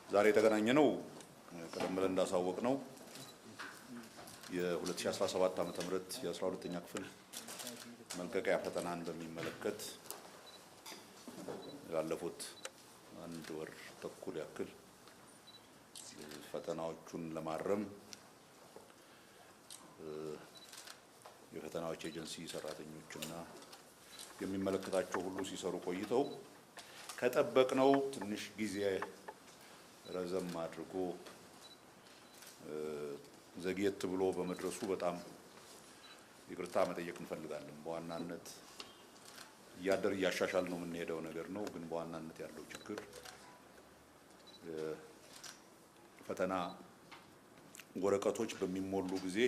ዛሬ የተገናኘነው ቀደም ብለን እንዳሳወቅነው የ2017 ዓ.ም የ12ኛ ክፍል መልቀቂያ ፈተናን በሚመለከት ያለፉት አንድ ወር ተኩል ያክል ፈተናዎቹን ለማረም የፈተናዎች ኤጀንሲ ሰራተኞችና የሚመለከታቸው ሁሉ ሲሰሩ ቆይተው ከጠበቅነው ትንሽ ጊዜ ረዘም አድርጎ ዘግየት ብሎ በመድረሱ በጣም ይቅርታ መጠየቅ እንፈልጋለን። በዋናነት እያደር እያሻሻል ነው የምንሄደው ነገር ነው። ግን በዋናነት ያለው ችግር ፈተና ወረቀቶች በሚሞሉ ጊዜ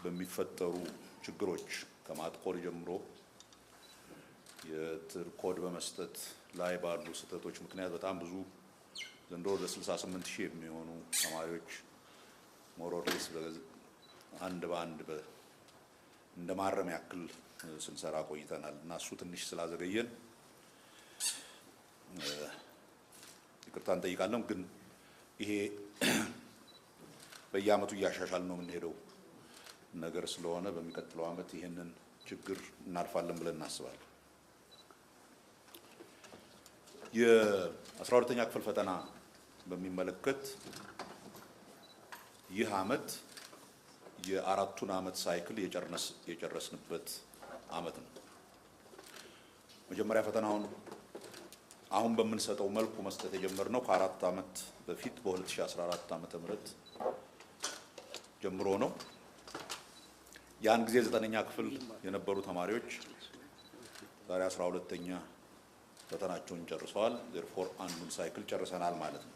በሚፈጠሩ ችግሮች ከማጥቆር ጀምሮ የትር ኮድ በመስጠት ላይ ባሉ ስህተቶች ምክንያት በጣም ብዙ ዘንድሮ ወደ 68,000 የሚሆኑ ተማሪዎች ሞሮሌስ አንድ በአንድ እንደ ማረም ያክል ስንሰራ ቆይተናል እና እሱ ትንሽ ስላዘገየን ይቅርታ እንጠይቃለን። ግን ይሄ በየዓመቱ እያሻሻል ነው የምንሄደው ነገር ስለሆነ በሚቀጥለው ዓመት ይሄንን ችግር እናልፋለን ብለን እናስባለን። የ12ኛ ክፍል ፈተና በሚመለከት ይህ ዓመት የአራቱን ዓመት ሳይክል የጨረስንበት ዓመት ነው። መጀመሪያ ፈተናውን አሁን በምንሰጠው መልኩ መስጠት የጀመርነው ከ4 ዓመት በፊት በ2014 ዓ.ም ጀምሮ ነው። ያን ጊዜ 9ኛ ክፍል የነበሩ ተማሪዎች ዛሬ 12ኛ ፈተናቸውን ጨርሰዋል። therefore አንዱን ሳይክል ጨርሰናል ማለት ነው።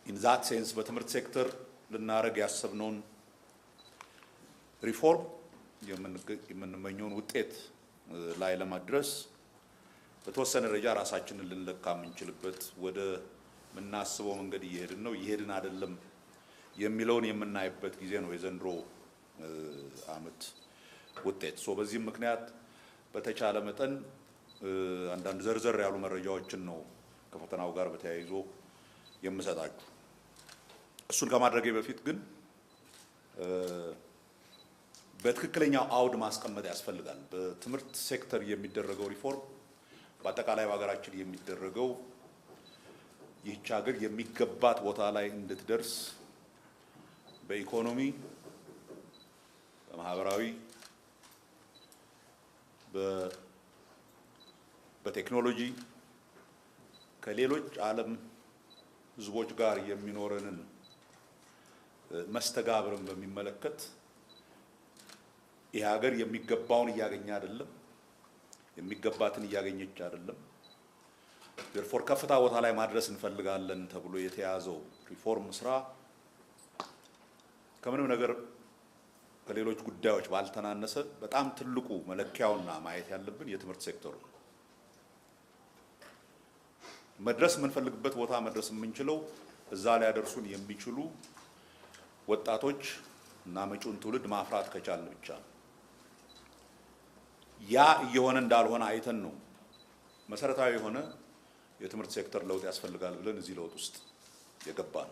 in that sense በትምህርት ሴክተር ልናደርግ ያሰብነውን ሪፎርም የምንመኘውን ውጤት ላይ ለማድረስ በተወሰነ ደረጃ ራሳችንን ልንለካ የምንችልበት ወደ ምናስበው መንገድ እየሄድን አይደለም የሚለውን የምናይበት ጊዜ ነው የዘንድሮ ዓመት ውጤት። በዚህም ምክንያት በተቻለ መጠን አንዳንድ ዘርዘር ያሉ መረጃዎችን ነው ከፈተናው ጋር በተያይዞ የምሰጣችሁ። እሱን ከማድረጌ በፊት ግን በትክክለኛው አውድ ማስቀመጥ ያስፈልጋል። በትምህርት ሴክተር የሚደረገው ሪፎርም በአጠቃላይ በሀገራችን የሚደረገው ይህች ሀገር የሚገባት ቦታ ላይ እንድትደርስ በኢኮኖሚ፣ በማህበራዊ፣ በቴክኖሎጂ ከሌሎች ዓለም ህዝቦች ጋር የሚኖረንን መስተጋብርን በሚመለከት ይህ ሀገር የሚገባውን እያገኘ አይደለም፣ የሚገባትን እያገኘች አይደለም። therefore ከፍታ ቦታ ላይ ማድረስ እንፈልጋለን ተብሎ የተያዘው ሪፎርም ስራ ከምንም ነገር ከሌሎች ጉዳዮች ባልተናነሰ በጣም ትልቁ መለኪያውና ማየት ያለብን የትምህርት ሴክተሩ መድረስ የምንፈልግበት ቦታ መድረስ የምንችለው እዛ ላይ ያደርሱን የሚችሉ ወጣቶች እና መጪውን ትውልድ ማፍራት ከቻልን ብቻ ነው። ያ እየሆነ እንዳልሆነ አይተን ነው መሰረታዊ የሆነ የትምህርት ሴክተር ለውጥ ያስፈልጋል ብለን እዚህ ለውጥ ውስጥ የገባን።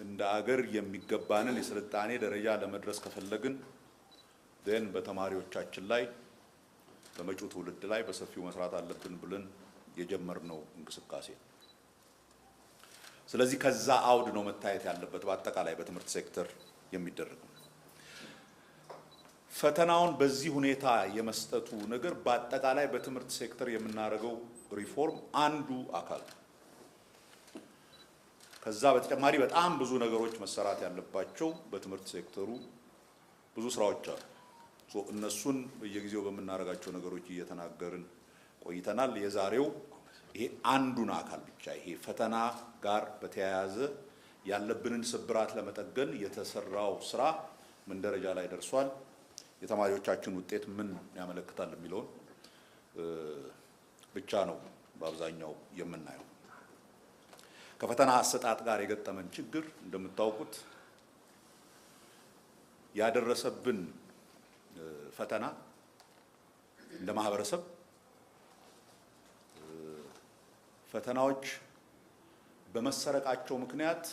እንደ አገር የሚገባንን የስልጣኔ ደረጃ ለመድረስ ከፈለግን ደን በተማሪዎቻችን ላይ በመጪው ትውልድ ላይ በሰፊው መስራት አለብን ብለን የጀመርነው እንቅስቃሴ። ስለዚህ ከዛ አውድ ነው መታየት ያለበት በአጠቃላይ በትምህርት ሴክተር የሚደረገው ፈተናውን በዚህ ሁኔታ የመስጠቱ ነገር በአጠቃላይ በትምህርት ሴክተር የምናደርገው ሪፎርም አንዱ አካል ነው። ከዛ በተጨማሪ በጣም ብዙ ነገሮች መሰራት ያለባቸው በትምህርት ሴክተሩ ብዙ ስራዎች አሉ። እነሱን በየጊዜው በምናደርጋቸው ነገሮች እየተናገርን ቆይተናል። የዛሬው ይሄ አንዱን አካል ብቻ ይሄ ፈተና ጋር በተያያዘ ያለብንን ስብራት ለመጠገን የተሰራው ስራ ምን ደረጃ ላይ ደርሷል፣ የተማሪዎቻችን ውጤት ምን ያመለክታል የሚለውን ብቻ ነው በአብዛኛው የምናየው። ከፈተና አሰጣጥ ጋር የገጠመን ችግር እንደምታውቁት ያደረሰብን ፈተና እንደ ማህበረሰብ ፈተናዎች በመሰረቃቸው ምክንያት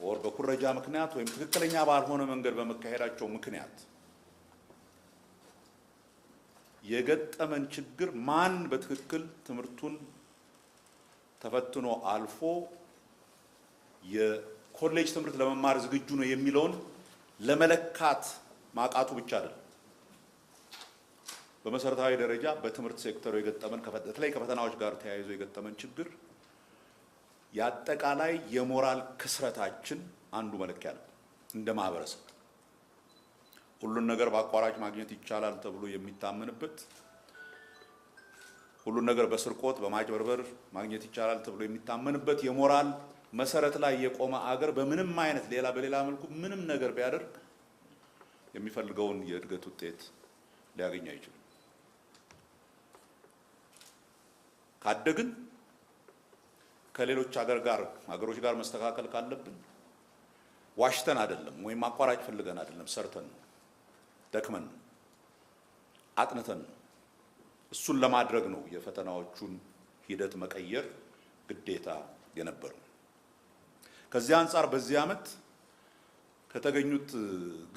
ወር በኩረጃ ምክንያት ወይም ትክክለኛ ባልሆነ መንገድ በመካሄዳቸው ምክንያት የገጠመን ችግር ማን በትክክል ትምህርቱን ተፈትኖ አልፎ የኮሌጅ ትምህርት ለመማር ዝግጁ ነው የሚለውን ለመለካት ማቃቱ ብቻ አይደለም። በመሰረታዊ ደረጃ በትምህርት ሴክተሩ የገጠመን በተለይ ከፈተናዎች ጋር ተያይዞ የገጠመን ችግር የአጠቃላይ የሞራል ክስረታችን አንዱ መለኪያ ነው። እንደ ማህበረሰብ ሁሉን ነገር በአቋራጭ ማግኘት ይቻላል ተብሎ የሚታመንበት፣ ሁሉን ነገር በስርቆት በማጭበርበር ማግኘት ይቻላል ተብሎ የሚታመንበት የሞራል መሰረት ላይ የቆመ አገር በምንም አይነት በሌላ መልኩ ምንም ነገር ቢያደርግ የሚፈልገውን የእድገት ውጤት ሊያገኝ አይችልም። ካደግን ከሌሎች ሀገሮች ጋር መስተካከል ካለብን ዋሽተን አይደለም ወይም አቋራጭ ፈልገን አይደለም፣ ሰርተን ደክመን አጥንተን እሱን ለማድረግ ነው የፈተናዎቹን ሂደት መቀየር ግዴታ የነበረው። ከዚህ አንጻር በዚህ ዓመት ከተገኙት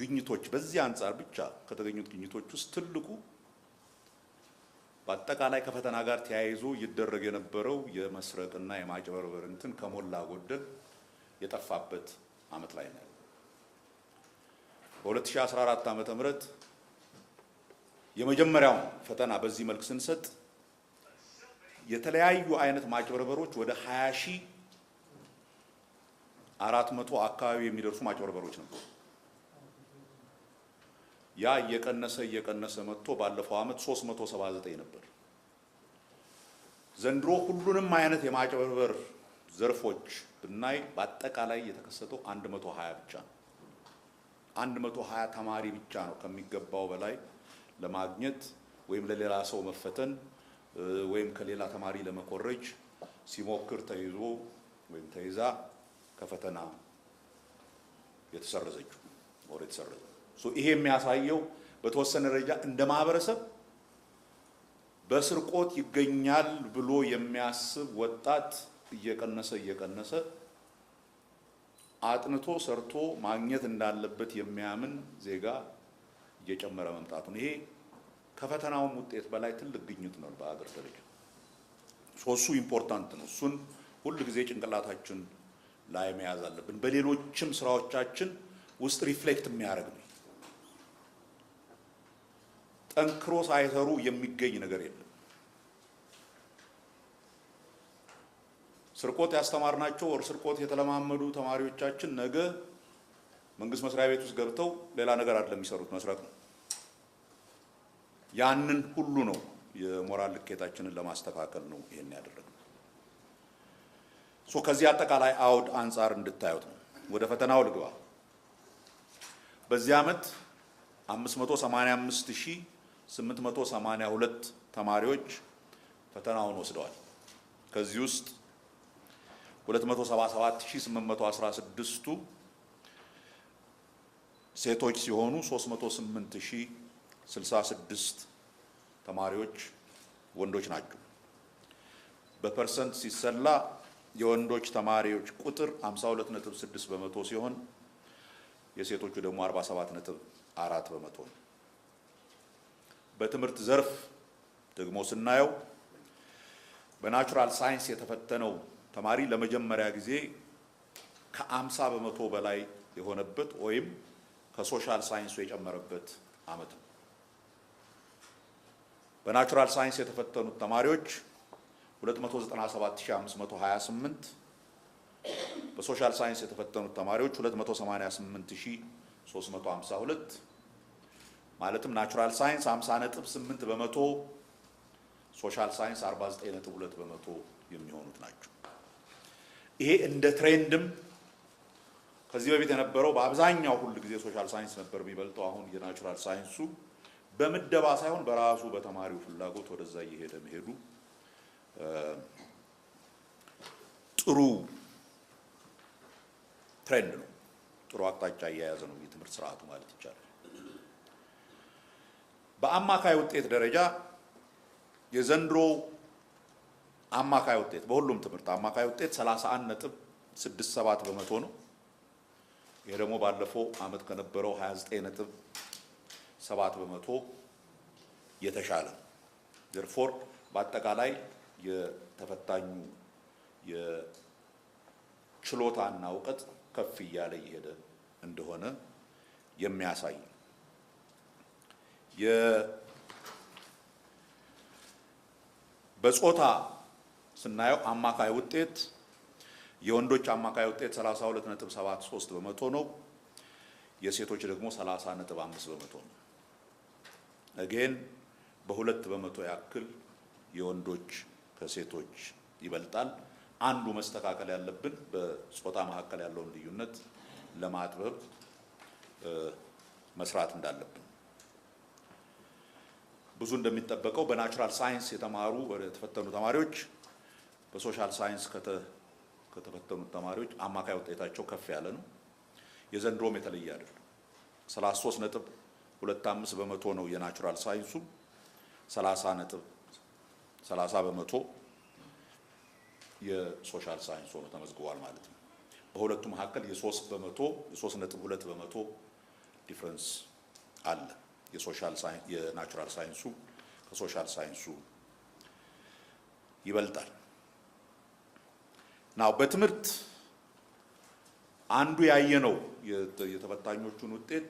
ግኝቶች በዚህ አንጻር ብቻ ከተገኙት ግኝቶች ውስጥ ትልቁ በአጠቃላይ ከፈተና ጋር ተያይዞ ይደረግ የነበረው የመስረቅና የማጭበርበር እንትን ከሞላ ጎደል የጠፋበት ዓመት ላይ ነው። በ2014 ዓመተ ምህረት የመጀመሪያው ፈተና በዚህ መልክ ስንሰጥ የተለያዩ አይነት ማጭበርበሮች ወደ 20,400 አካባቢ የሚደርሱ ማጭበርበሮች ነበሩ። ያ እየቀነሰ መጥቶ ባለፈው ዓመት 379 ነበር። ዘንድሮ ሁሉንም አይነት የማጭበርበር ዘርፎች ብናይ በአጠቃላይ የተከሰተው 120 ብቻ ነው። 120 ተማሪ ብቻ ነው ከሚገባው በላይ ለማግኘት ወይም ለሌላ ሰው መፈተን ወይም ከሌላ ተማሪ ለመኮረጅ ሲሞክር ተይዞ ወይም ተይዛ ከፈተና የተሰረዘችው ወር የተሰረዘ። ይሄ የሚያሳየው በተወሰነ ደረጃ እንደ ማህበረሰብ በስርቆት ይገኛል ብሎ የሚያስብ ወጣት እየቀነሰ አጥንቶ ሰርቶ ማግኘት እንዳለበት የሚያምን ዜጋ እየጨመረ መምጣቱን ይሄ ከፈተናውም ውጤት በላይ ትልቅ ግኝት ነው በአገር ደረጃ። እሱ ኢምፖርታንት ነው። እሱን ሁሉ ጊዜ ጭንቅላታችን ላይ መያዝ አለብን። በሌሎችም ስራዎቻችን ውስጥ ሪፍሌክት የሚያደርግ ነው። ጠንክሮ ሳይሰሩ የሚገኝ ነገር የለም። ስርቆት ያስተማርናቸው ስርቆት የተለማመዱ ተማሪዎቻችን ነገ መንግስት መስሪያ ቤት ውስጥ ገብተው ሌላ ነገር አይደለም የሚሰሩት፣ መስረቅ ነው። ያንን ሁሉ ነው የሞራል ልኬታችንን ለማስተካከል ነው ይሄን ያደረግነው። ከዚህ አጠቃላይ አውድ አንጻር እንድታዩት ነው። ወደ ፈተናው ልግባ። በዚህ ዓመት 585,882 ተማሪዎች ፈተናውን ወስደዋል። ከዚህ ውስጥ 277,816ቱ ሴቶች ሲሆኑ 308,066 ተማሪዎች ወንዶች ናቸው። በፐርሰንት ሲሰላ የወንዶች ተማሪዎች ቁጥር 52.6 በመቶ ሲሆን የሴቶቹ ደግሞ 47.4 በመቶ ነው። በትምህርት ዘርፍ ደግሞ ስናየው በናቹራል ሳይንስ የተፈተነው ተማሪ ለመጀመሪያ ጊዜ ከ50 በመቶ በላይ የሆነበት ወይም ከሶሻል ሳይንሱ የጨመረበት ዓመት ነው። በናቹራል ሳይንስ የተፈተኑት ተማሪዎች 297,528፣ በሶሻል ሳይንስ የተፈተኑት ተማሪዎች 288,352 ማለትም ናቹራል ሳይንስ 50.8 በመቶ፣ ሶሻል ሳይንስ 49.2 በመቶ የሚሆኑት ናቸው። ይሄ እንደ ትሬንድም ከዚህ በፊት የነበረው በአብዛኛው ሁሉ ጊዜ ሶሻል ሳይንስ ነበር የሚበልጠው። አሁን የናቹራል ሳይንሱ በምደባ ሳይሆን በራሱ በተማሪው ፍላጎት ወደዛ እየሄደ መሄዱ ጥሩ ትሬንድ ነው። ጥሩ አቅጣጫ እየያዘ ነው የትምህርት ስርዓቱ ማለት ይቻላል። በአማካይ ውጤት ደረጃ የዘንድሮ አማካይ ውጤት በሁሉም ትምህርት አማካይ ውጤት 31.67 በመቶ ነው። ይሄ ደግሞ ባለፈው ዓመት ከነበረው 29.7 በመቶ የተሻለ ነው። therefore በአጠቃላይ የተፈታኙ የችሎታና እውቀት ከፍ እያለ እየሄደ እንደሆነ የሚያሳይ በጾታ ስናየው አማካይ ውጤት የወንዶች አማካይ ውጤት 32.73 በመቶ ነው። የሴቶች ደግሞ 30.5 በመቶ ነው። again በሁለት በመቶ ያክል የወንዶች ከሴቶች ይበልጣል። አንዱ መስተካከል ያለብን በጾታ መካከል ያለውን ልዩነት ለማጥበብ መስራት እንዳለብን። ብዙ እንደሚጠበቀው በናቹራል ሳይንስ የተማሩ ወደ ተፈተኑ ተማሪዎች በሶሻል ሳይንስ ከተፈተኑ ተማሪዎች አማካይ ውጤታቸው ከፍ ያለ ነው። የዘንድሮም የተለየ አይደለም። 33.25 በመቶ ነው የናቹራል ሳይንሱ፣ 30 በመቶ የሶሻል ሳይንስ ሆኖ ተመዝግቧል ማለት ነው። በሁለቱ መካከል የ3.2 በመቶ ዲፈረንስ አለ። የናቹራል ሳይንሱ ከሶሻል ሳይንሱ ይበልጣል። ናው በትምህርት አንዱ ያየነው የተፈታኞቹን ውጤት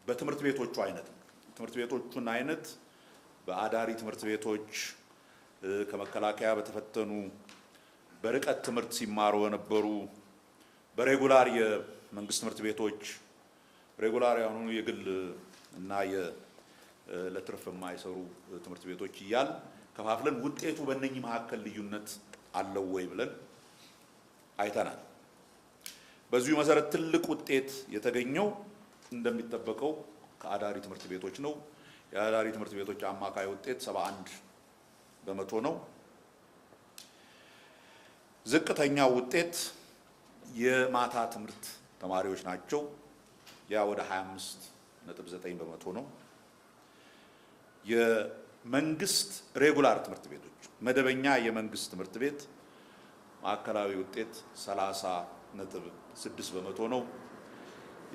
በትምህርት ቤቶቹ አይነት ነው። ትምህርት ቤቶቹን አይነት በአዳሪ ትምህርት ቤቶች ከመከላከያ በተፈተኑ በርቀት ትምህርት ሲማሩ የነበሩ በሬጉላር የመንግስት ትምህርት ቤቶች ሬጉላር የሆኑ የግል እና ለትርፍ የማይሰሩ ትምህርት ቤቶች እያል ከፋፍለን ውጤቱ በእነኚህ መካከል ልዩነት አለው ወይ ብለን አይተናል። በዚሁ መሰረት ትልቅ ውጤት የተገኘው እንደሚጠበቀው ከአዳሪ ትምህርት ቤቶች ነው። የአዳሪ ትምህርት ቤቶች አማካይ ውጤት 71 በመቶ ነው። ዝቅተኛው ውጤት የማታ ትምህርት ተማሪዎች ናቸው። ያ ወደ 25.9 በመቶ ነው። የመንግስት ሬጉላር ትምህርት ቤቶች መደበኛ የመንግስት ትምህርት ቤት ማዕከላዊ ውጤት 30.6 በመቶ ነው።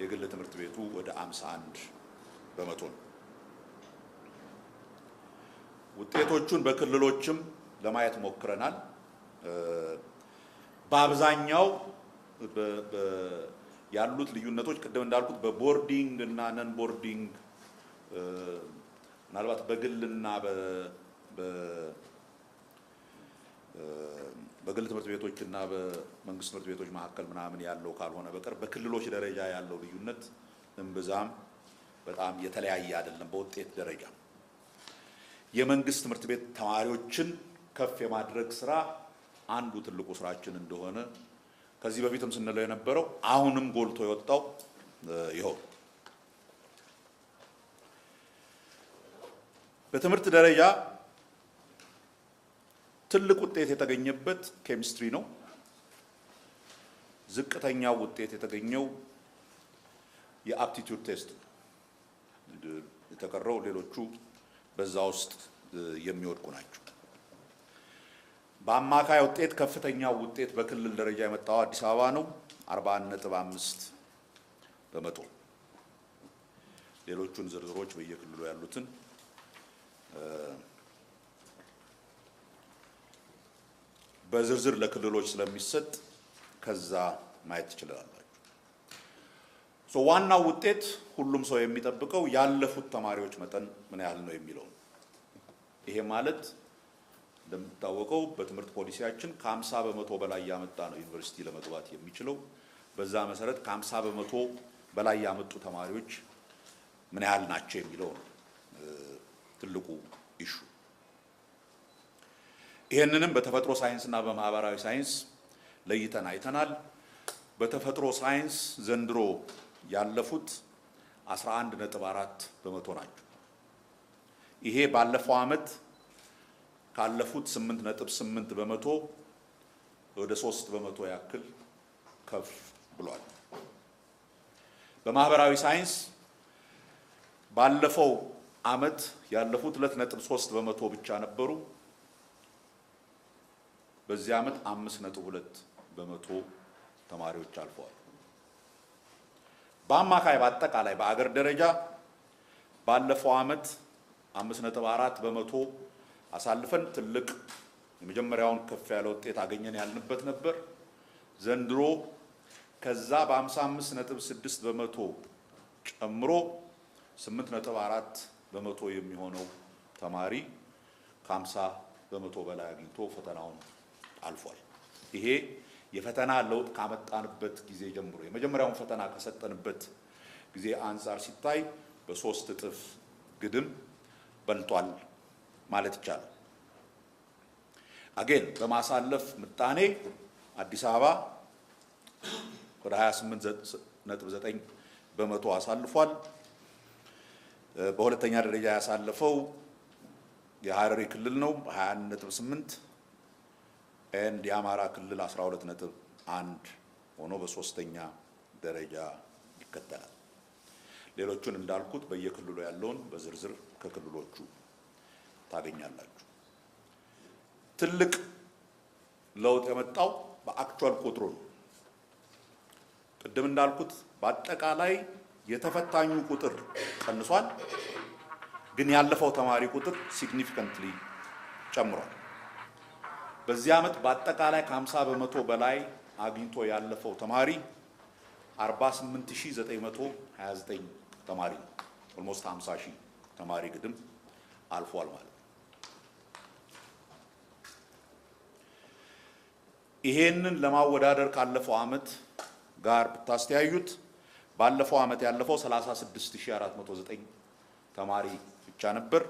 የግል ትምህርት ቤቱ ወደ 51 በመቶ ነው። ውጤቶቹን በክልሎችም ለማየት ሞክረናል። በአብዛኛው ያሉት ልዩነቶች ቅድም እንዳልኩት በቦርዲንግ እና ነን ቦርዲንግ ምናልባት በግልና በግል ትምህርት ቤቶች እና በመንግስት ትምህርት ቤቶች መካከል ምናምን ያለው ካልሆነ በቀር በክልሎች ደረጃ ያለው ልዩነት እምብዛም በጣም የተለያየ አይደለም። በውጤት ደረጃ የመንግስት ትምህርት ቤት ተማሪዎችን ከፍ የማድረግ ስራ አንዱ ትልቁ ስራችን እንደሆነ ከዚህ በፊትም ስንለው የነበረው አሁንም ጎልቶ የወጣው ይኸው። በትምህርት ደረጃ ትልቅ ውጤት የተገኘበት ኬሚስትሪ ነው። ዝቅተኛው ውጤት የተገኘው የአፕቲቲዩድ ቴስት ነው። የተቀረው ሌሎቹ በዛ ውስጥ የሚወድቁ ናቸው። በአማካይ ውጤት ከፍተኛው ውጤት በክልል ደረጃ የመጣው አዲስ አበባ ነው፣ 41.5 በመቶ። ሌሎቹን ዝርዝሮች በየክልሉ ያሉትን በዝርዝር ለክልሎች ስለሚሰጥ ከዛ ማየት ትችላላችሁ። ዋናው ውጤት ሁሉም ሰው የሚጠብቀው ያለፉት ተማሪዎች መጠን ምን ያህል ነው የሚለው ነው። ይሄ ማለት እንደምታወቀው በትምህርት ፖሊሲያችን ከ50 በመቶ በላይ ያመጣ ነው ዩኒቨርሲቲ ለመግባት የሚችለው። በዛ መሰረት ከ50 በመቶ በላይ ያመጡ ተማሪዎች ምን ያህል ናቸው የሚለው ነው ትልቁ ኢሹ። ይሄንንም በተፈጥሮ ሳይንስ እና በማህበራዊ ሳይንስ ለይተን አይተናል። በተፈጥሮ ሳይንስ ዘንድሮ ያለፉት 11.4 በመቶ ናቸው። ይሄ ባለፈው ዓመት ካለፉት 8.8 በመቶ ወደ 3 በመቶ ያክል ከፍ ብሏል። በማህበራዊ ሳይንስ ባለፈው ዓመት ያለፉት 2.3 በመቶ ብቻ ነበሩ። በዚህ ዓመት 5.2 በመቶ ተማሪዎች አልፈዋል። በአማካይ በአጠቃላይ በአገር ደረጃ ባለፈው ዓመት 5.4 በመቶ አሳልፈን ትልቅ የመጀመሪያውን ከፍ ያለ ውጤት አገኘን ያልንበት ነበር። ዘንድሮ ከዛ በ55.6 በመቶ ጨምሮ 8.4 በመቶ የሚሆነው ተማሪ ከ50 በመቶ በላይ አግኝቶ ፈተናውን አልፏል። ይሄ የፈተና ለውጥ ካመጣንበት ጊዜ ጀምሮ የመጀመሪያውን ፈተና ከሰጠንበት ጊዜ አንጻር ሲታይ በ3 እጥፍ ግድም በልጧል ማለት ይቻላል። አገን በማሳለፍ ምጣኔ አዲስ አበባ ወደ 28.9 በመቶ አሳልፏል። በሁለተኛ ደረጃ ያሳለፈው የሐረሪ ክልል ነው 21.8 and የአማራ ክልል 12.1 ሆኖ በሶስተኛ ደረጃ ይከተላል። ሌሎቹን እንዳልኩት በየክልሉ ያለውን በዝርዝር ከክልሎቹ ታገኛላችሁ። ትልቅ ለውጥ የመጣው በአክቹዋል ቁጥሩ ነው። ቅድም እንዳልኩት በአጠቃላይ የተፈታኙ ቁጥር ቀንሷል፣ ግን ያለፈው ተማሪ ቁጥር ሲግኒፊካንትሊ ጨምሯል። በዚህ ዓመት በአጠቃላይ ከ50 በመቶ በላይ አግኝቶ ያለፈው ተማሪ 48929 ተማሪ ነው። ኦልሞስት 50000 ተማሪ ግድም አልፏል ማለት ነው። ይሄንን ለማወዳደር ካለፈው ዓመት ጋር ብታስተያዩት ባለፈው ዓመት ያለፈው 36409 ተማሪ ብቻ ነበር።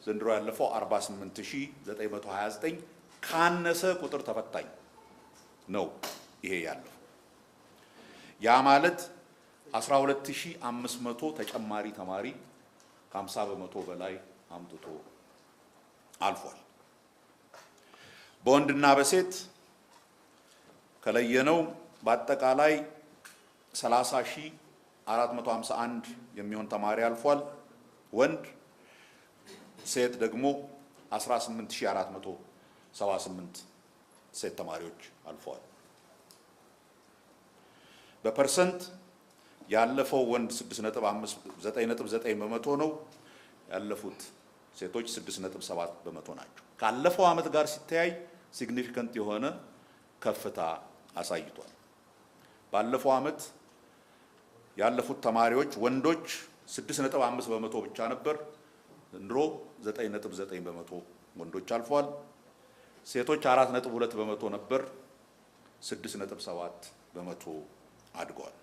ዘንድሮ ያለፈው 48929 ካነሰ ቁጥር ተፈታኝ ነው ይሄ ያለፈው። ያ ማለት 12500 ተጨማሪ ተማሪ ከ50 በመቶ በላይ አምጥቶ አልፏል። በወንድና በሴት ከለየነው በአጠቃላይ 30451 የሚሆን ተማሪ አልፏል ወንድ፣ ሴት ደግሞ 18478 ሴት ተማሪዎች አልፈዋል። በፐርሰንት ያለፈው ወንድ 9.9 በመቶ ነው። ያለፉት ሴቶች 6.7 በመቶ ናቸው። ካለፈው ዓመት ጋር ሲተያይ ሲግኒፊካንት የሆነ ከፍታ አሳይቷል። ባለፈው ዓመት ያለፉት ተማሪዎች ወንዶች 6.5 በመቶ ብቻ ነበር። ዘንድሮ 9.9 በመቶ ወንዶች አልፏል። ሴቶች 4.2 በመቶ ነበር፣ 6.7 በመቶ አድገዋል።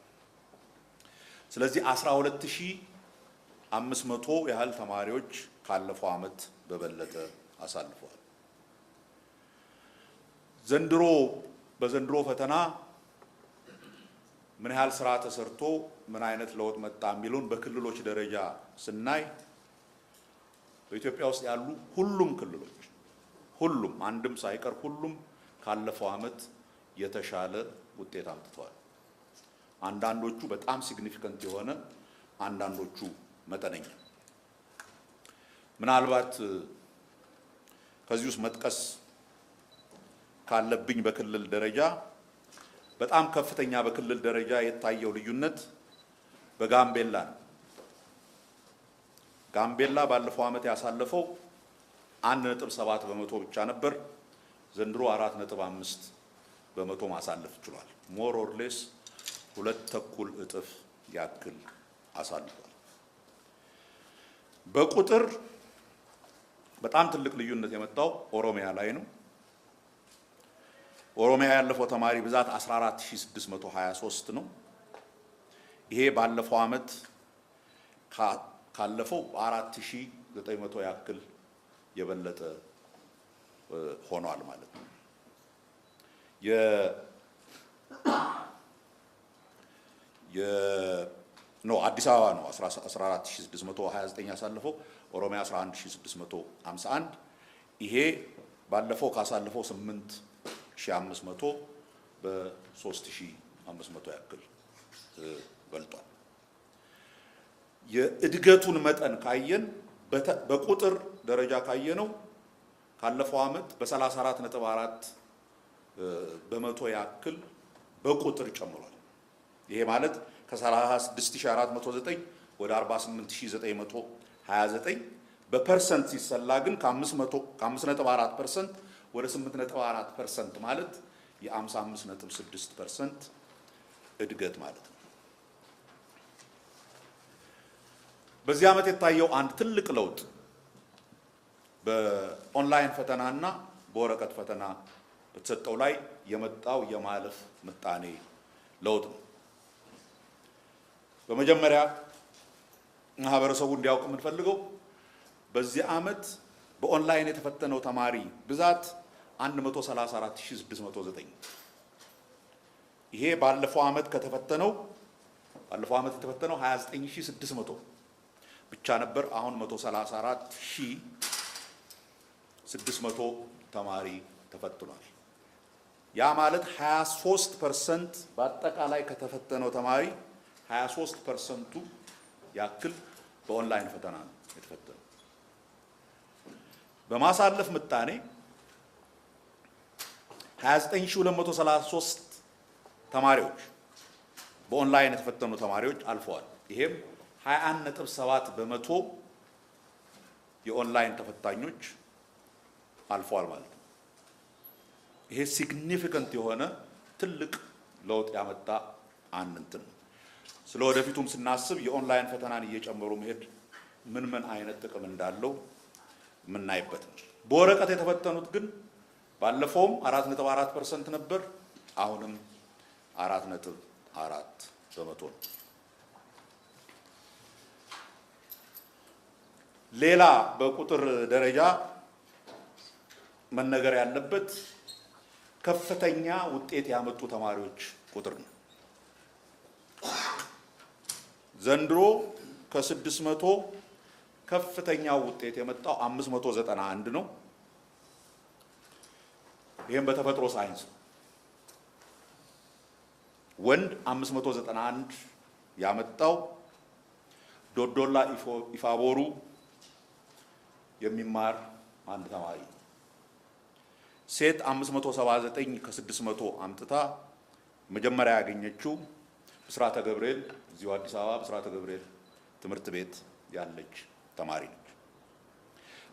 ስለዚህ 12500 ያህል ተማሪዎች ካለፈው ዓመት በበለጠ አሳልፈዋል። በዘንድሮ ፈተና ምን ያህል ስራ ተሰርቶ ምን አይነት ለውጥ መጣ የሚሉን በክልሎች ደረጃ ስናይ በኢትዮጵያ ውስጥ ያሉ ሁሉም ክልሎች አንድም ሳይቀር ሁሉም ካለፈው ዓመት የተሻለ ውጤት አምጥተዋል። አንዳንዶቹ በጣም ሲግኒፊካንት የሆነ፣ አንዳንዶቹ መጠነኛ። ምናልባት ከዚህ ውስጥ መጥቀስ ካለብኝ በክልል ደረጃ በጣም ከፍተኛ በክልል ደረጃ የታየው ልዩነት በጋምቤላ ነው። ጋምቤላ ባለፈው ዓመት ያሳለፈው 1.7 በመቶ ብቻ ነበር። ዘንድሮ 4.5 በመቶ ማሳለፍ ችሏል። ሞር ኦር ሌስ 2.5 እጥፍ ያክል አሳልፏል። በቁጥር በጣም ትልቅ ልዩነት የመጣው ኦሮሚያ ላይ ነው። ኦሮሚያ ያለፈው ተማሪ ብዛት 14623 ነው። ይሄ ባለፈው ዓመት ካለፈው 4900 ያክል የበለጠ ሆኗል ማለት ነው። አዲስ አበባ ነው 14629 ያሳለፈው፣ ኦሮሚያ 11651። ይሄ ባለፈው ካሳለፈው 8500 በ3500 ያክል በልጧል። የእድገቱን መጠን ካየን በቁጥር ደረጃ ካየነው ካለፈው ዓመት በ34.4 በመቶ ያክል በቁጥር ጨምሯል። ይሄ ማለት ከ36409 ወደ 48929 በፐርሰንት ሲሰላ ግን ከ5.4% ወደ 8.4% ማለት የ55.6% እድገት ማለት ነው። በዚህ ዓመት የታየው አንድ ትልቅ ለውጥ በኦንላይን ፈተናና በወረቀት ፈተና በተሰጠው ላይ የመጣው የማለፍ ምጣኔ ለውጥ ነው። በመጀመሪያ ማህበረሰቡ እንዲያውቅ የምንፈልገው በዚህ ዓመት በኦንላይን የተፈተነው ተማሪ ብዛት 134609 ይሄ ባለፈው ዓመት የተፈተነው 29600 ብቻ ነበር። አሁን 134600 ተማሪ ተፈትኗል። ያ ማለት 23% በአጠቃላይ ከተፈተነው ተማሪ 23% ያክል በኦንላይን ፈተና ነው የተፈተነው። በማሳለፍ ምጣኔ 29233 ተማሪዎች በኦንላይን የተፈተኑ ተማሪዎች አልፈዋል። ይሄም 21.7 በመቶ የኦንላይን ተፈታኞች አልፈዋል ማለት ነው። ይሄ ሲግኒፊካንት የሆነ ትልቅ ለውጥ ያመጣ አንድ እንትን ነው። ስለ ወደፊቱም ስናስብ የኦንላይን ፈተናን እየጨመሩ መሄድ ምን አይነት ጥቅም እንዳለው የምናይበት ነው። በወረቀት የተፈተኑት ግን ባለፈውም 4.4% ነበር፣ አሁንም 4.4 በመቶ ነው። ሌላ በቁጥር ደረጃ መነገር ያለበት ከፍተኛ ውጤት ያመጡ ተማሪዎች ቁጥር ነው። ዘንድሮ ከ600 ከፍተኛው ውጤት የመጣው 591 ነው። ይሄም በተፈጥሮ ሳይንስ ወንድ 591 ያመጣው ዶዶላ ኢፋቦሩ የሚማር አንድ ተማሪ፣ ሴት 579 ከ600 አምጥታ መጀመሪያ ያገኘችው ብስራተ ገብርኤል እዚሁ አዲስ አበባ ብስራተ ገብርኤል ትምህርት ቤት ያለች ተማሪ ነች።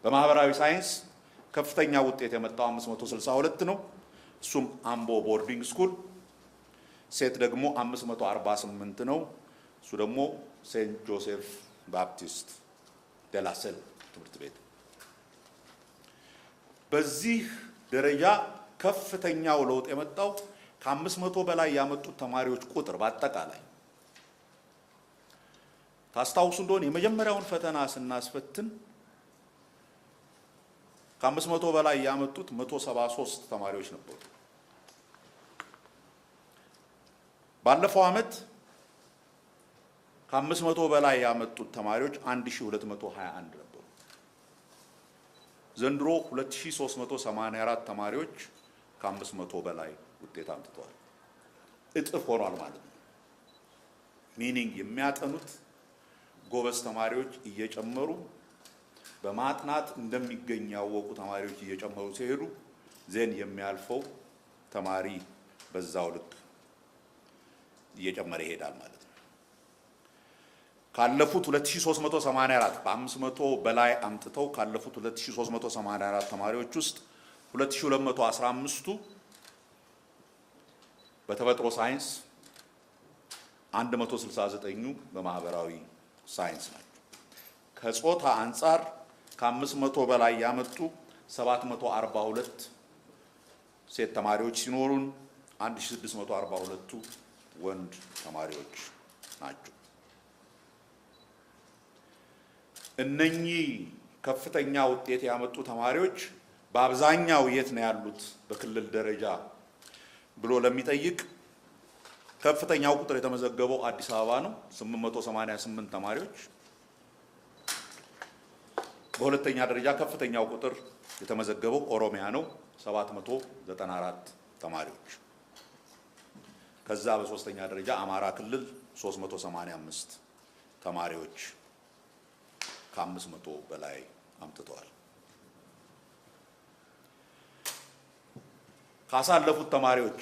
በማህበራዊ ሳይንስ ከፍተኛ ውጤት የመጣው 562 ነው። እሱም አምቦ ቦርዲንግ ስኩል፣ ሴት ደግሞ 548 ነው። እሱ ደግሞ ሴንት ጆሴፍ ባፕቲስት ደላሰል ትምህርት ቤት። በዚህ ደረጃ ከፍተኛው ለውጥ የመጣው ከ500 በላይ ያመጡት ተማሪዎች ቁጥር በአጠቃላይ ታስታውሱ እንደሆነ የመጀመሪያውን ፈተና ስናስፈትን ከ500 በላይ ያመጡት 173 ተማሪዎች ነበሩ። ባለፈው ዓመት ከ500 በላይ ያመጡት ተማሪዎች 1221 ነበሩ። ዘንድሮ 2384 ተማሪዎች ከ500 በላይ ውጤት አምጥተዋል። እጥፍ ሆኗል ማለት ነው። ሚኒንግ የሚያጠኑት ጎበዝ ተማሪዎች እየጨመሩ በማጥናት እንደሚገኝ ያወቁ ተማሪዎች እየጨመሩ ሲሄዱ ዜን የሚያልፈው ተማሪ በዛው ልክ እየጨመረ ይሄዳል ማለት ነው። ካለፉት 2384 በ500 በላይ አምጥተው ካለፉት 2384 ተማሪዎች ውስጥ 2215ቱ በተፈጥሮ ሳይንስ 169ኙ በማህበራዊ ሳይንስ ናቸው። ከጾታ አንጻር ከ500 በላይ ያመጡ 742 ሴት ተማሪዎች ሲኖሩን 1642ቱ ወንድ ተማሪዎች ናቸው። እነኚህ ከፍተኛ ውጤት ያመጡ ተማሪዎች በአብዛኛው የት ነው ያሉት በክልል ደረጃ ብሎ ለሚጠይቅ ከፍተኛው ቁጥር የተመዘገበው አዲስ አበባ ነው፣ 888 ተማሪዎች። በሁለተኛ ደረጃ ከፍተኛው ቁጥር የተመዘገበው ኦሮሚያ ነው፣ 794 ተማሪዎች። ከዛ በሶስተኛ ደረጃ አማራ ክልል 385 ተማሪዎች ከ500 በላይ አምጥተዋል። ካሳለፉት ተማሪዎች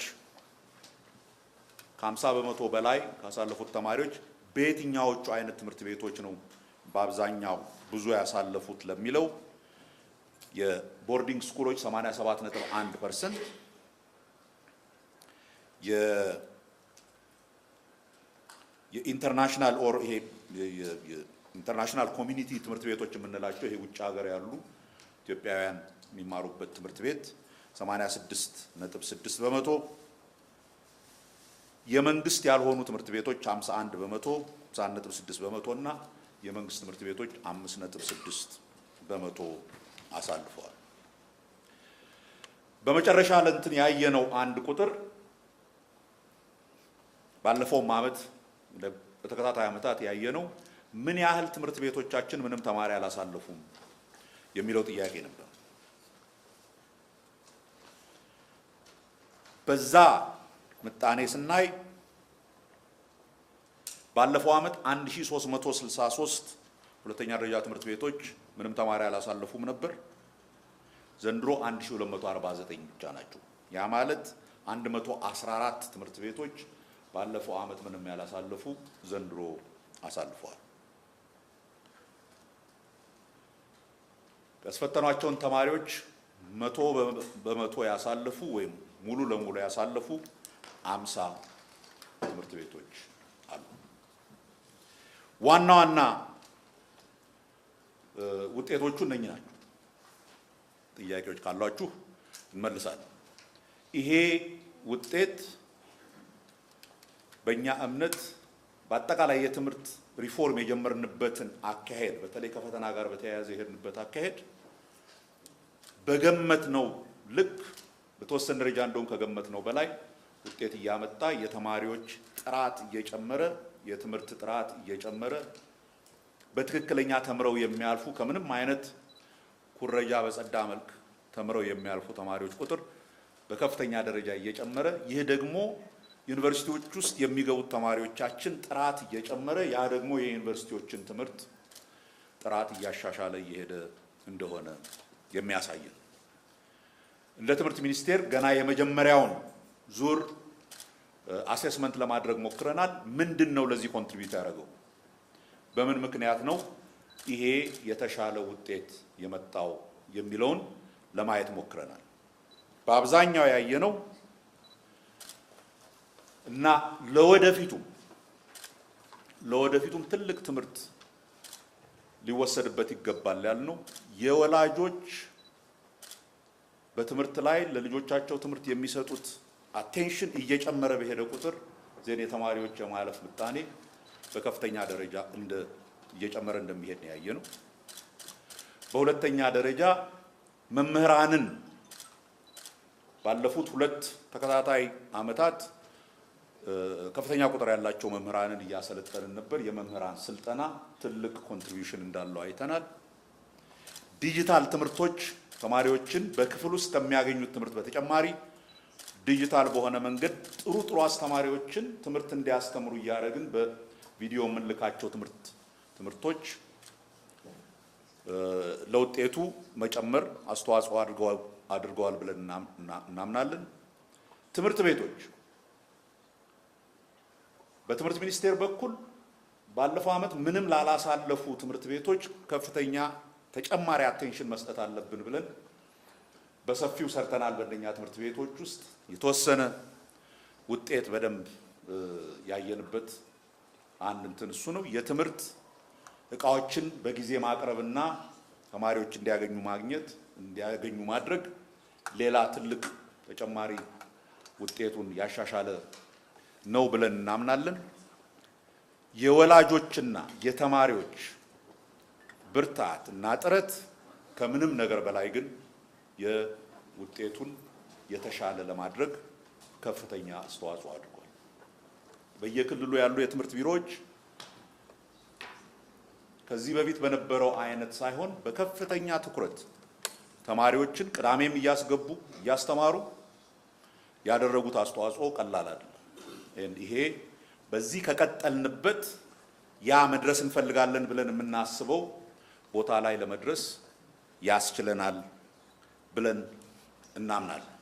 ከ50 በመቶ በላይ ካሳለፉት ተማሪዎች በየትኛዎቹ አይነት ትምህርት ቤቶች ነው በአብዛኛው ብዙ ያሳለፉት ለሚለው የቦርዲንግ ስኩሎች 87.1%፣ የኢንተርናሽናል ኦር ይሄ የኢንተርናሽናል ኮሚኒቲ ትምህርት ቤቶች የምንላቸው ይሄ ውጭ ሀገር ያሉ ኢትዮጵያውያን የሚማሩበት ትምህርት ቤት 86.6 በመቶ፣ የመንግስት ያልሆኑ ትምህርት ቤቶች 51 በመቶ 50.6 በመቶ እና የመንግስት ትምህርት ቤቶች 5.6 በመቶ አሳልፈዋል። በመጨረሻ ለእንትን ያየነው አንድ ቁጥር ባለፈውም ዓመት በተከታታይ ዓመታት ያየነው ምን ያህል ትምህርት ቤቶቻችን ምንም ተማሪ አላሳለፉም የሚለው ጥያቄ ነበር። በዛ ምጣኔ ስናይ ባለፈው ዓመት 1363 ሁለተኛ ደረጃ ትምህርት ቤቶች ምንም ተማሪ አላሳለፉም ነበር። ዘንድሮ 1249 ብቻ ናቸው። ያ ማለት 114 ትምህርት ቤቶች ባለፈው ዓመት ምንም ያላሳለፉ ዘንድሮ አሳልፈዋል። ያስፈተኗቸውን ተማሪዎች 100 በመቶ ያሳለፉ ወይም ሙሉ ለሙሉ ያሳለፉ 50 ትምህርት ቤቶች አሉ። ዋና ዋና ውጤቶቹ እነኚህ ናቸው። ጥያቄዎች ካሏችሁ እንመልሳለን። ይሄ ውጤት በእኛ እምነት በአጠቃላይ የትምህርት ሪፎርም የጀመርንበትን አካሄድ በተለይ ከፈተና ጋር በተያያዘ የሄድንበት አካሄድ በገመት ነው ልክ በተወሰነ ደረጃ እንደውም ከገመት ነው በላይ ውጤት እያመጣ የተማሪዎች ጥራት እየጨመረ የትምህርት ጥራት እየጨመረ በትክክለኛ ተምረው የሚያልፉ ከምንም አይነት ኩረጃ በጸዳ መልክ ተምረው የሚያልፉ ተማሪዎች ቁጥር በከፍተኛ ደረጃ እየጨመረ ይህ ደግሞ ዩኒቨርሲቲዎች ውስጥ የሚገቡት ተማሪዎቻችን ጥራት እየጨመረ ያ ደግሞ የዩኒቨርሲቲዎችን ትምህርት ጥራት እያሻሻለ እየሄደ እንደሆነ የሚያሳይ ነው። እንደ ትምህርት ሚኒስቴር ገና የመጀመሪያውን ዙር አሴስመንት ለማድረግ ሞክረናል። ምንድነው ለዚህ ኮንትሪቢዩት ያደረገው? በምን ምክንያት ነው ይሄ የተሻለ ውጤት የመጣው የሚለውን ለማየት ሞክረናል። በአብዛኛው ያየነው እና ለወደፊቱም ትልቅ ትምህርት ሊወሰድበት ይገባል ያልነው የወላጆች በትምህርት ላይ ለልጆቻቸው ትምህርት የሚሰጡት አቴንሽን እየጨመረ በሄደ ቁጥር ዜን የተማሪዎች የማለፍ ምጣኔ በከፍተኛ ደረጃ እየጨመረ እንደሚሄድ ነው ያየነው። በሁለተኛ ደረጃ መምህራንን ባለፉት 2 ተከታታይ ዓመታት ከፍተኛ ቁጥር ያላቸው መምህራንን እያሰለጠንን ነበር። የመምህራን ስልጠና ትልቅ ኮንትሪቢዩሽን እንዳለው አይተናል። ዲጂታል ትምህርቶች ተማሪዎችን በክፍል ውስጥ ከሚያገኙት ትምህርት በተጨማሪ ዲጂታል በሆነ መንገድ ጥሩ አስተማሪዎችን ትምህርት እንዲያስተምሩ እያደረግን በቪዲዮ የምንልካቸው ትምህርቶች ለውጤቱ መጨመር አስተዋጽኦ አድርገዋል ብለን እናምናለን። ትምህርት ቤቶች በትምህርት ሚኒስቴር በኩል ባለፈው ዓመት ምንም ላላሳለፉ ትምህርት ቤቶች ከፍተኛ ተጨማሪ አቴንሽን መስጠት አለብን ብለን በሰፊው ሰርተናል። በእነኛ ትምህርት ቤቶች ውስጥ የተወሰነ ውጤት በደንብ ያየንበት አንድ እንትን እሱ ነው። የትምህርት እቃዎችን በጊዜ ማቅረብና ተማሪዎች እንዲያገኙ ማድረግ ሌላ ትልቅ ተጨማሪ ውጤቱን ያሻሻለ ነው ብለን እናምናለን። የወላጆችና የተማሪዎች ብርታት እና ጥረት ከምንም ነገር በላይ ግን የውጤቱን የተሻለ ለማድረግ ከፍተኛ አስተዋጽኦ አድርጓል። በየክልሉ ያሉ የትምህርት ቢሮዎች ከዚህ በፊት በነበረው አይነት ሳይሆን በከፍተኛ ትኩረት ተማሪዎችን ቅዳሜም እያስገቡ እያስተማሩ ያደረጉት አስተዋጽኦ ቀላል አይደለም። ይሄ በዚህ ከቀጠልንበት ያ መድረስ እንፈልጋለን ብለን የምናስበው ቦታ ላይ ለመድረስ ያስችለናል ብለን እናምናለን።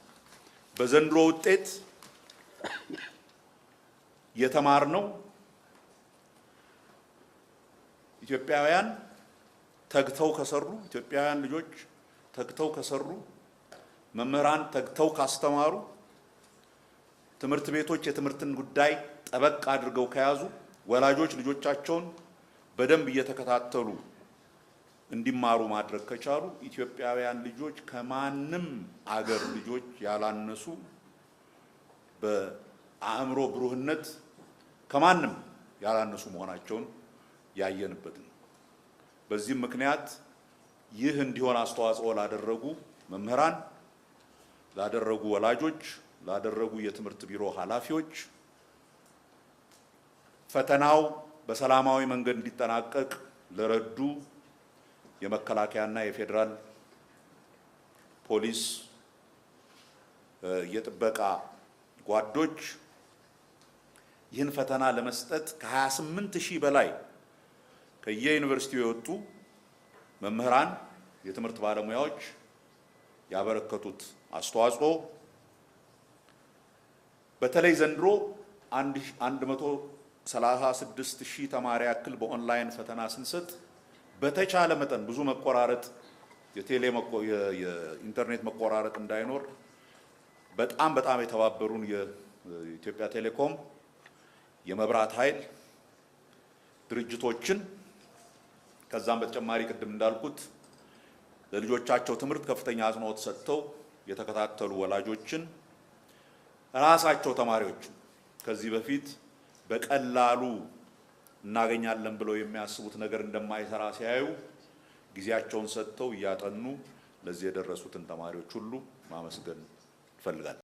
በዘንድሮ ውጤት የተማርነው ኢትዮጵያውያን ተግተው ከሰሩ፣ ኢትዮጵያውያን ልጆች ተግተው ከሰሩ፣ መምህራን ተግተው ካስተማሩ፣ ትምህርት ቤቶች የትምህርትን ጉዳይ ጠበቅ አድርገው ከያዙ፣ ወላጆች ልጆቻቸውን በደንብ እየተከታተሉ እንዲማሩ ማድረግ ከቻሉ ኢትዮጵያውያን ልጆች ከማንም አገር ልጆች ያላነሱ በአእምሮ ብሩህነት ከማንም ያላነሱ መሆናቸውን ያየንበት ነው። በዚህም ምክንያት ይህ እንዲሆን አስተዋጽኦ ላደረጉ መምህራን፣ ላደረጉ ወላጆች፣ ላደረጉ የትምህርት ቢሮ ኃላፊዎች፣ ፈተናው በሰላማዊ መንገድ እንዲጠናቀቅ ለረዱ የመከላከያና የፌዴራል ፖሊስ የጥበቃ ጓዶች ይህን ፈተና ለመስጠት ከ28,000 በላይ ከየዩኒቨርሲቲው የወጡ መምህራን፣ የትምህርት ባለሙያዎች ያበረከቱት አስተዋጽኦ በተለይ ዘንድሮ 136,000 ተማሪ ያክል በኦንላይን ፈተና ስንሰጥ በተቻለ መጠን ብዙ መቆራረጥ የኢንተርኔት መቆራረጥ እንዳይኖር በጣም የተባበሩን የኢትዮጵያ ቴሌኮም፣ የመብራት ኃይል ድርጅቶችን ከዛም በተጨማሪ ቅድም እንዳልኩት ለልጆቻቸው ትምህርት ከፍተኛ አጽንኦት ሰጥተው የተከታተሉ ወላጆችን፣ ራሳቸው ተማሪዎችን ከዚህ በፊት በቀላሉ እናገኛለን ብለው የሚያስቡት ነገር እንደማይሰራ ሲያዩ ጊዜያቸውን ሰጥተው እያጠኑ ለዚህ የደረሱትን ተማሪዎች ሁሉ ማመስገን እፈልጋለሁ።